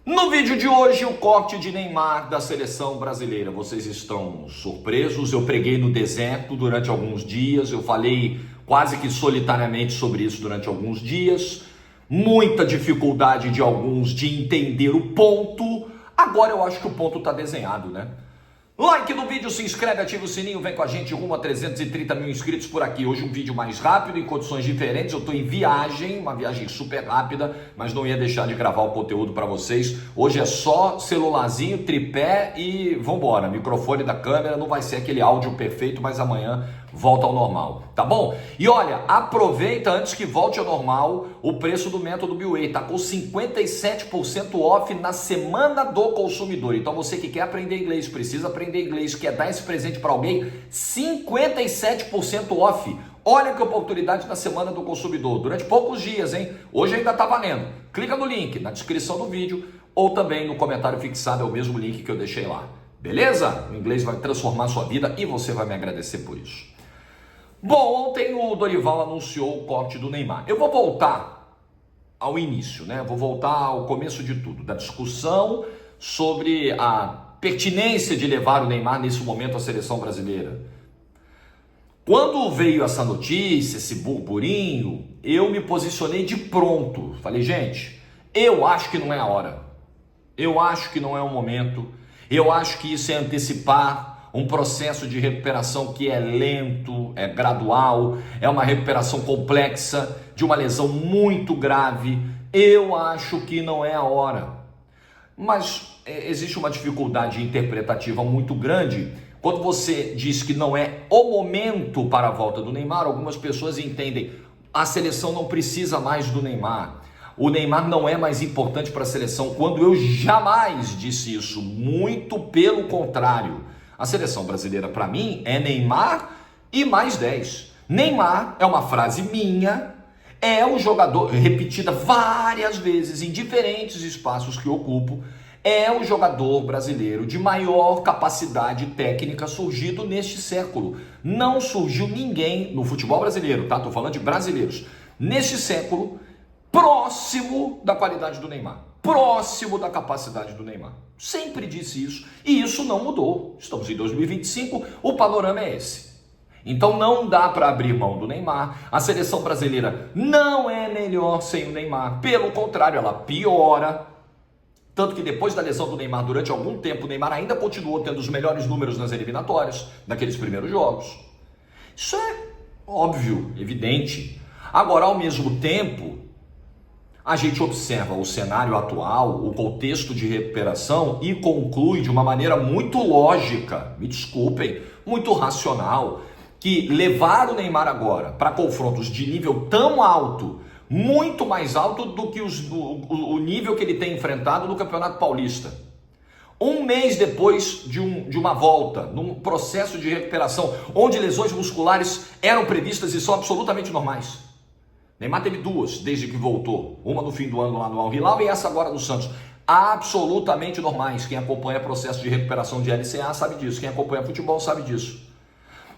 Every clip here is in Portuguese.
No vídeo de hoje, o corte de Neymar da seleção brasileira. Vocês estão surpresos? Eu preguei no deserto durante alguns dias, eu falei quase que solitariamente sobre isso durante alguns dias. Muita dificuldade de alguns de entender o ponto. Agora eu acho que o ponto está desenhado, né? Like no vídeo, se inscreve, ativa o sininho, vem com a gente rumo a 330 mil inscritos por aqui. Hoje um vídeo mais rápido, em condições diferentes. Eu estou em viagem, uma viagem super rápida, mas não ia deixar de gravar o conteúdo para vocês. Hoje é só celularzinho, tripé e vambora. Microfone da câmera, não vai ser aquele áudio perfeito, mas amanhã volta ao normal, tá bom? E olha, aproveita antes que volte ao normal o preço do método Biway, tá com 57% off na semana do consumidor. Então você que quer aprender inglês, precisa aprender inglês, quer dar esse presente para alguém, 57% off. Olha que oportunidade na semana do consumidor, durante poucos dias, hein? Hoje ainda tá valendo. Clica no link na descrição do vídeo ou também no comentário fixado, é o mesmo link que eu deixei lá. Beleza? O inglês vai transformar a sua vida e você vai me agradecer por isso. Bom, ontem o Dorival anunciou o corte do Neymar. Eu vou voltar ao início, né? Vou voltar ao começo de tudo, da discussão sobre a pertinência de levar o Neymar nesse momento à seleção brasileira. Quando veio essa notícia, esse burburinho, eu me posicionei de pronto. Falei, gente, eu acho que não é a hora. Eu acho que não é o momento. Eu acho que isso é antecipar um processo de recuperação que é lento, é gradual, é uma recuperação complexa de uma lesão muito grave. Eu acho que não é a hora. Mas existe uma dificuldade interpretativa muito grande. Quando você diz que não é o momento para a volta do Neymar, algumas pessoas entendem a seleção não precisa mais do Neymar. O Neymar não é mais importante para a seleção, quando eu jamais disse isso, muito pelo contrário. A seleção brasileira, para mim, é Neymar e mais 10. Neymar é uma frase minha, é o jogador, repetida várias vezes em diferentes espaços que eu ocupo, é o jogador brasileiro de maior capacidade técnica surgido neste século. Não surgiu ninguém no futebol brasileiro, tá? Tô falando de brasileiros. Neste século, próximo da qualidade do Neymar, próximo da capacidade do Neymar. Sempre disse isso e isso não mudou. Estamos em 2025, o panorama é esse. Então não dá para abrir mão do Neymar. A seleção brasileira não é melhor sem o Neymar. Pelo contrário, ela piora. Tanto que depois da lesão do Neymar, durante algum tempo, o Neymar ainda continuou tendo os melhores números nas eliminatórias, naqueles primeiros jogos. Isso é óbvio, evidente. Agora, ao mesmo tempo, a gente observa o cenário atual, o contexto de recuperação e conclui de uma maneira muito lógica, me desculpem, muito racional, que levar o Neymar agora para confrontos de nível tão alto, muito mais alto do que o nível que ele tem enfrentado no Campeonato Paulista. Um mês depois de uma volta, num processo de recuperação, onde lesões musculares eram previstas e são absolutamente normais. Neymar teve duas desde que voltou, uma no fim do ano lá no Al Hilal e essa agora no Santos. Absolutamente normais. Quem acompanha processo de recuperação de LCA sabe disso, quem acompanha futebol sabe disso.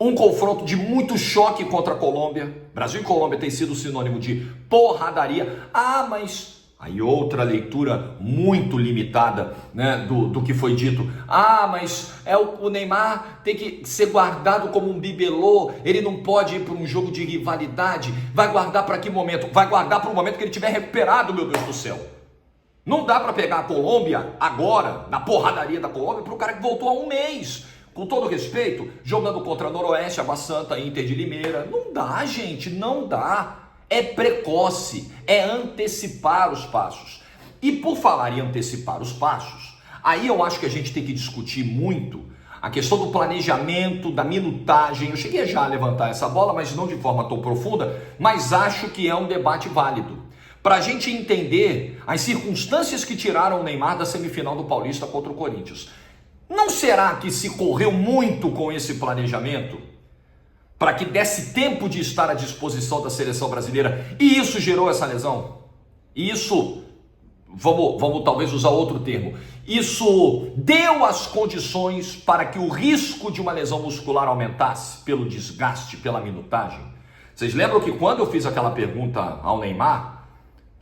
Um confronto de muito choque contra a Colômbia. Brasil e Colômbia tem sido sinônimo de porradaria. Mas aí outra leitura muito limitada, né, do que foi dito. Mas o Neymar tem que ser guardado como um bibelô, ele não pode ir para um jogo de rivalidade. Vai guardar para que momento? Vai guardar para o momento que ele estiver recuperado, meu Deus do céu. Não dá para pegar a Colômbia agora, na porradaria da Colômbia, para o cara que voltou há um mês. Com todo respeito, jogando contra a Noroeste, Água Santa, Inter de Limeira. Não dá, gente, não dá. É precoce, é antecipar os passos. E por falar em antecipar os passos, aí eu acho que a gente tem que discutir muito a questão do planejamento, da minutagem. Eu cheguei já a levantar essa bola, mas não de forma tão profunda, mas acho que é um debate válido. Para a gente entender as circunstâncias que tiraram o Neymar da semifinal do Paulista contra o Corinthians. Não será que se correu muito com esse planejamento? Para que desse tempo de estar à disposição da seleção brasileira, e isso gerou essa lesão? E isso, vamos talvez usar outro termo, isso deu as condições para que o risco de uma lesão muscular aumentasse pelo desgaste, pela minutagem? Vocês lembram que quando eu fiz aquela pergunta ao Neymar,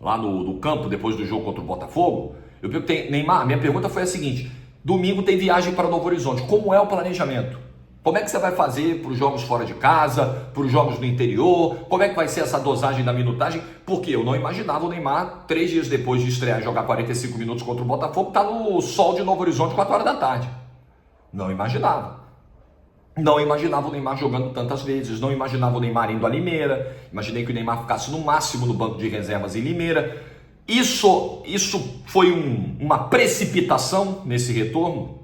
lá no campo, depois do jogo contra o Botafogo, Eu perguntei, Neymar, minha pergunta foi a seguinte: domingo tem viagem para Novo Horizonte, como é o planejamento? Como é que você vai fazer para os jogos fora de casa, para os jogos no interior? Como é que vai ser essa dosagem da minutagem? Porque eu não imaginava o Neymar, 3 dias depois de estrear e jogar 45 minutos contra o Botafogo, estar no sol de Novo Horizonte 4 horas da tarde. Não imaginava. Não imaginava o Neymar jogando tantas vezes, não imaginava o Neymar indo a Limeira, imaginei que o Neymar ficasse no máximo no banco de reservas em Limeira. Isso foi uma precipitação nesse retorno?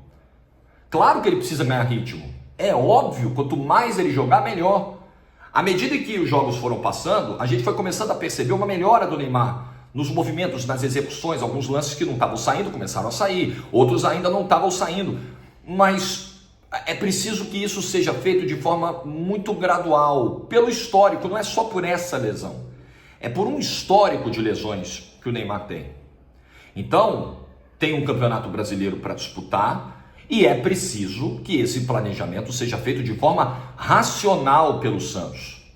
Claro que ele precisa ganhar ritmo. É óbvio, quanto mais ele jogar, melhor. À medida que os jogos foram passando, a gente foi começando a perceber uma melhora do Neymar nos movimentos, nas execuções, alguns lances que não estavam saindo começaram a sair, outros ainda não estavam saindo. Mas é preciso que isso seja feito de forma muito gradual, pelo histórico, não é só por essa lesão. É por um histórico de lesões que o Neymar tem. Então, tem um campeonato brasileiro para disputar, e é preciso que esse planejamento seja feito de forma racional pelo Santos.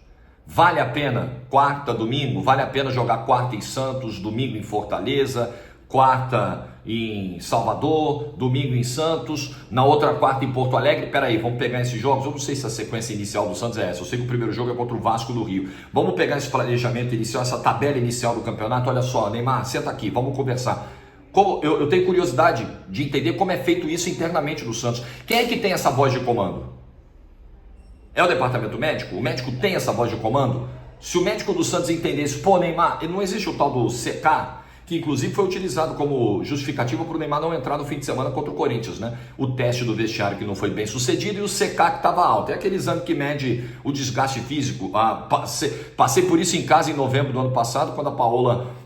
Vale a pena quarta, domingo? Vale a pena jogar quarta em Santos, domingo em Fortaleza, quarta em Salvador, domingo em Santos, na outra quarta em Porto Alegre? Peraí, vamos pegar esses jogos? Eu não sei se a sequência inicial do Santos é essa. Eu sei que o primeiro jogo é contra o Vasco do Rio. Vamos pegar esse planejamento inicial, essa tabela inicial do campeonato? Olha só, Neymar, senta aqui, vamos conversar. Eu tenho curiosidade de entender como é feito isso internamente no Santos. Quem é que tem essa voz de comando? É o departamento médico? O médico tem essa voz de comando? Se o médico do Santos entendesse, pô, Neymar, não existe o tal do CK, que inclusive foi utilizado como justificativa para o Neymar não entrar no fim de semana contra o Corinthians, né? O teste do vestiário que não foi bem sucedido e o CK que estava alto. É aquele exame que mede o desgaste físico. Passei por isso em casa em novembro do ano passado, quando a Paola...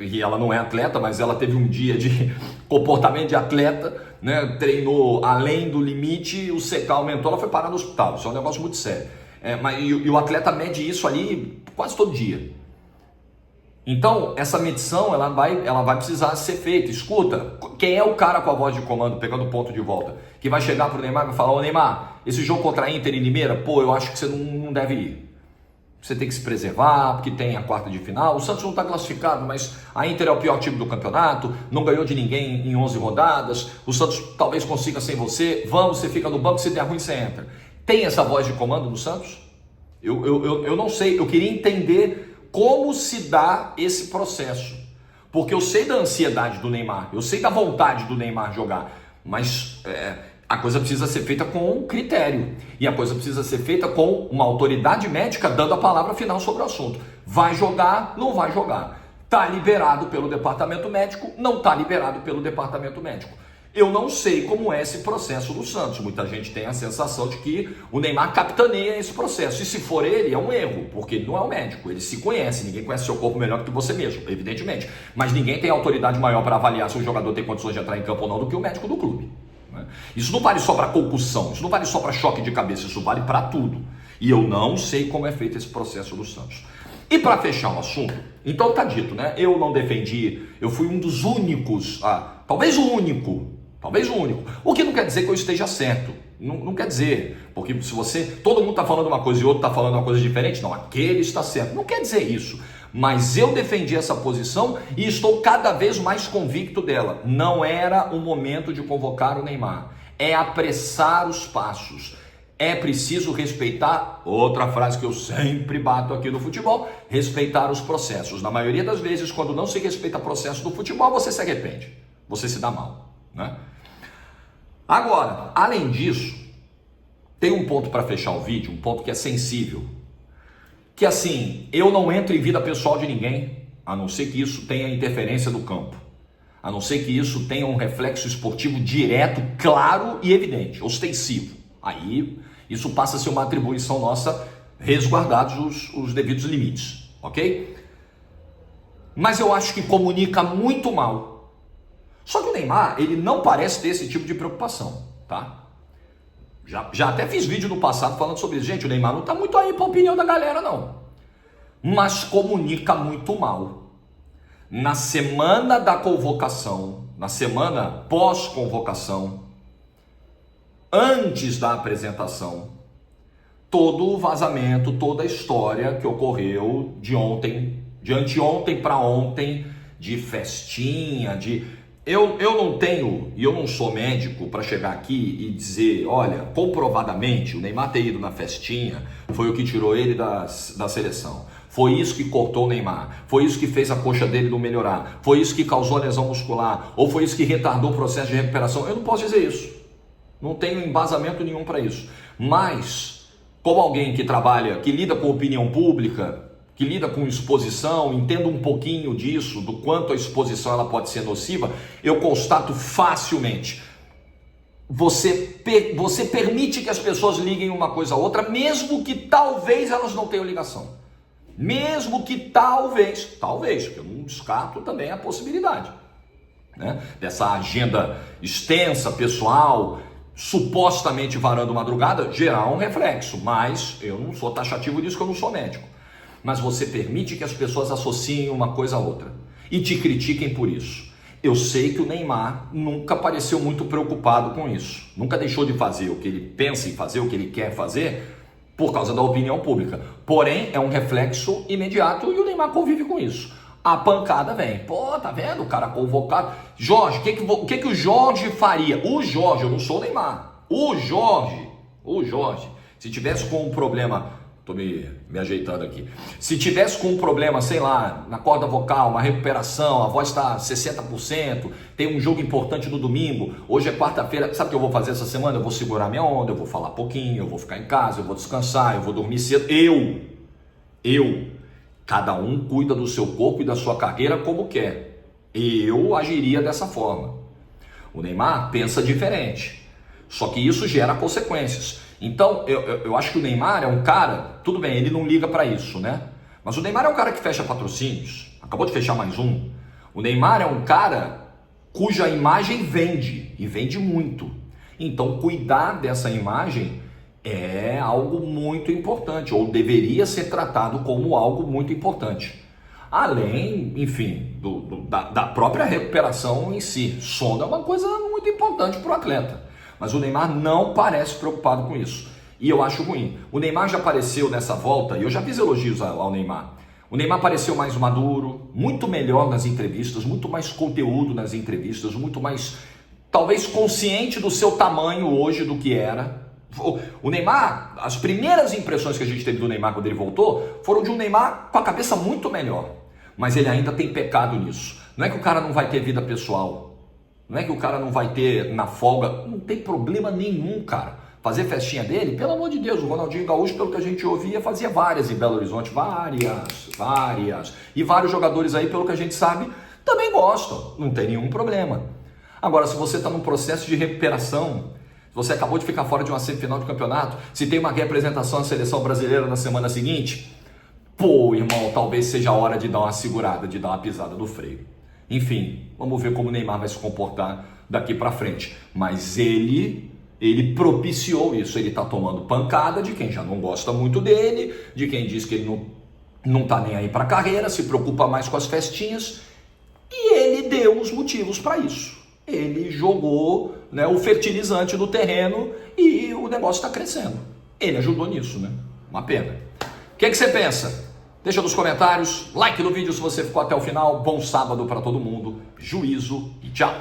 e ela não é atleta, mas ela teve um dia de comportamento de atleta, né? Treinou além do limite, o CK aumentou, ela foi parar no hospital. Isso é um negócio muito sério. E o atleta mede isso ali quase todo dia. Então, essa medição ela vai precisar ser feita. Escuta, quem é o cara com a voz de comando, pegando o ponto de volta, que vai chegar pro Neymar e vai falar: ô Neymar, esse jogo contra a Inter em Limeira, pô, eu acho que você não deve ir. Você tem que se preservar, porque tem a quarta de final. O Santos não está classificado, mas a Inter é o pior time do campeonato, não ganhou de ninguém em 11 rodadas. O Santos talvez consiga sem você. Vamos, você fica no banco, se der ruim, você entra. Tem essa voz de comando no Santos? Eu não sei, eu queria entender como se dá esse processo. Porque eu sei da ansiedade do Neymar, eu sei da vontade do Neymar jogar, mas... a coisa precisa ser feita com critério. E a coisa precisa ser feita com uma autoridade médica dando a palavra final sobre o assunto. Vai jogar, não vai jogar. Está liberado pelo departamento médico, não está liberado pelo departamento médico. Eu não sei como é esse processo do Santos. Muita gente tem a sensação de que o Neymar capitaneia esse processo. E se for ele, é um erro, porque ele não é o médico. Ele se conhece, ninguém conhece seu corpo melhor do que você mesmo, evidentemente. Mas ninguém tem autoridade maior para avaliar se o jogador tem condições de entrar em campo ou não do que o médico do clube. Isso não vale só para concussão, isso não vale só para choque de cabeça, isso vale para tudo. E eu não sei como é feito esse processo do Santos. E para fechar o assunto, então tá dito, né? Eu não defendi, eu fui um dos únicos, talvez o único, o que não quer dizer que eu esteja certo. Não quer dizer, porque se todo mundo está falando uma coisa e o outro está falando uma coisa diferente, não, aquele está certo, não quer dizer isso. Mas eu defendi essa posição e estou cada vez mais convicto dela. Não era o momento de convocar o Neymar, é apressar os passos. É preciso respeitar, outra frase que eu sempre bato aqui no futebol, respeitar os processos. Na maioria das vezes, quando não se respeita o processo do futebol, você se arrepende, você se dá mal, né? Agora, além disso, tem um ponto para fechar o vídeo, um ponto que é sensível. Que assim, eu não entro em vida pessoal de ninguém, a não ser que isso tenha interferência no campo. A não ser que isso tenha um reflexo esportivo direto, claro e evidente, ostensivo. Aí, isso passa a ser uma atribuição nossa, resguardados os devidos limites, ok? Mas eu acho que comunica muito mal. Só que o Neymar, ele não parece ter esse tipo de preocupação, tá? Já até fiz vídeo no passado falando sobre isso. Gente, o Neymar não está muito aí para a opinião da galera, não. Mas comunica muito mal. Na semana da convocação, na semana pós-convocação, antes da apresentação, todo o vazamento, toda a história que ocorreu de anteontem para ontem, de festinha, eu não tenho, e eu não sou médico para chegar aqui e dizer, olha, comprovadamente o Neymar ter ido na festinha foi o que tirou ele da seleção. Foi isso que cortou o Neymar, foi isso que fez a coxa dele não melhorar, foi isso que causou a lesão muscular, ou foi isso que retardou o processo de recuperação. Eu não posso dizer isso, não tenho embasamento nenhum para isso. Mas, como alguém que trabalha, que lida com opinião pública, que lida com exposição, entendo um pouquinho disso, do quanto a exposição ela pode ser nociva, eu constato facilmente. Você permite que as pessoas liguem uma coisa a outra, mesmo que talvez elas não tenham ligação. Mesmo que talvez, porque eu não descarto também a possibilidade, né? Dessa agenda extensa, pessoal, supostamente varando madrugada, gerar um reflexo, mas eu não sou taxativo disso, que eu não sou médico. Mas você permite que as pessoas associem uma coisa a outra e te critiquem por isso. Eu sei que o Neymar nunca pareceu muito preocupado com isso, nunca deixou de fazer o que ele pensa em fazer, o que ele quer fazer, por causa da opinião pública. Porém, é um reflexo imediato e o Neymar convive com isso. A pancada vem. Pô, tá vendo? O cara convocado. Jorge, o que o Jorge faria? O Jorge, eu não sou o Neymar. O Jorge, se tivesse com um problema, tô me ajeitando aqui. Se tivesse com um problema, sei lá, na corda vocal, uma recuperação, a voz está 60%, tem um jogo importante no domingo, hoje é quarta-feira, sabe o que eu vou fazer essa semana? Eu vou segurar minha onda, eu vou falar pouquinho, eu vou ficar em casa, eu vou descansar, eu vou dormir cedo. Cada um cuida do seu corpo e da sua carreira como quer. Eu agiria dessa forma. O Neymar pensa diferente, só que isso gera consequências. Então, eu acho que o Neymar é um cara, tudo bem, ele não liga para isso, né? Mas o Neymar é um cara que fecha patrocínios, acabou de fechar mais um. O Neymar é um cara cuja imagem vende, e vende muito. Então, cuidar dessa imagem é algo muito importante, ou deveria ser tratado como algo muito importante. Além, enfim, da própria recuperação em si. Sono é uma coisa muito importante para o atleta. Mas o Neymar não parece preocupado com isso. E eu acho ruim. O Neymar já apareceu nessa volta, e eu já fiz elogios ao Neymar. O Neymar pareceu mais maduro, muito melhor nas entrevistas, muito mais conteúdo nas entrevistas, muito mais, talvez, consciente do seu tamanho hoje do que era. O Neymar, as primeiras impressões que a gente teve do Neymar quando ele voltou, foram de um Neymar com a cabeça muito melhor. Mas ele ainda tem pecado nisso. Não é que o cara não vai ter vida pessoal. Não é que o cara não vai ter na folga, não tem problema nenhum, cara. Fazer festinha dele, pelo amor de Deus, o Ronaldinho Gaúcho, pelo que a gente ouvia, fazia várias em Belo Horizonte, várias. E vários jogadores aí, pelo que a gente sabe, também gostam, não tem nenhum problema. Agora, se você está num processo de recuperação, se você acabou de ficar fora de uma semifinal de campeonato, se tem uma representação na seleção brasileira na semana seguinte, pô, irmão, talvez seja a hora de dar uma segurada, de dar uma pisada no freio. Enfim, vamos ver como o Neymar vai se comportar daqui para frente. Mas ele propiciou isso. Ele está tomando pancada de quem já não gosta muito dele, de quem diz que ele não tá nem aí para a carreira, se preocupa mais com as festinhas. E ele deu os motivos para isso. Ele jogou, né, o fertilizante no terreno e o negócio está crescendo. Ele ajudou nisso, né? Uma pena. O que você pensa? Deixa nos comentários, like no vídeo se você ficou até o final. Bom sábado para todo mundo, juízo e tchau!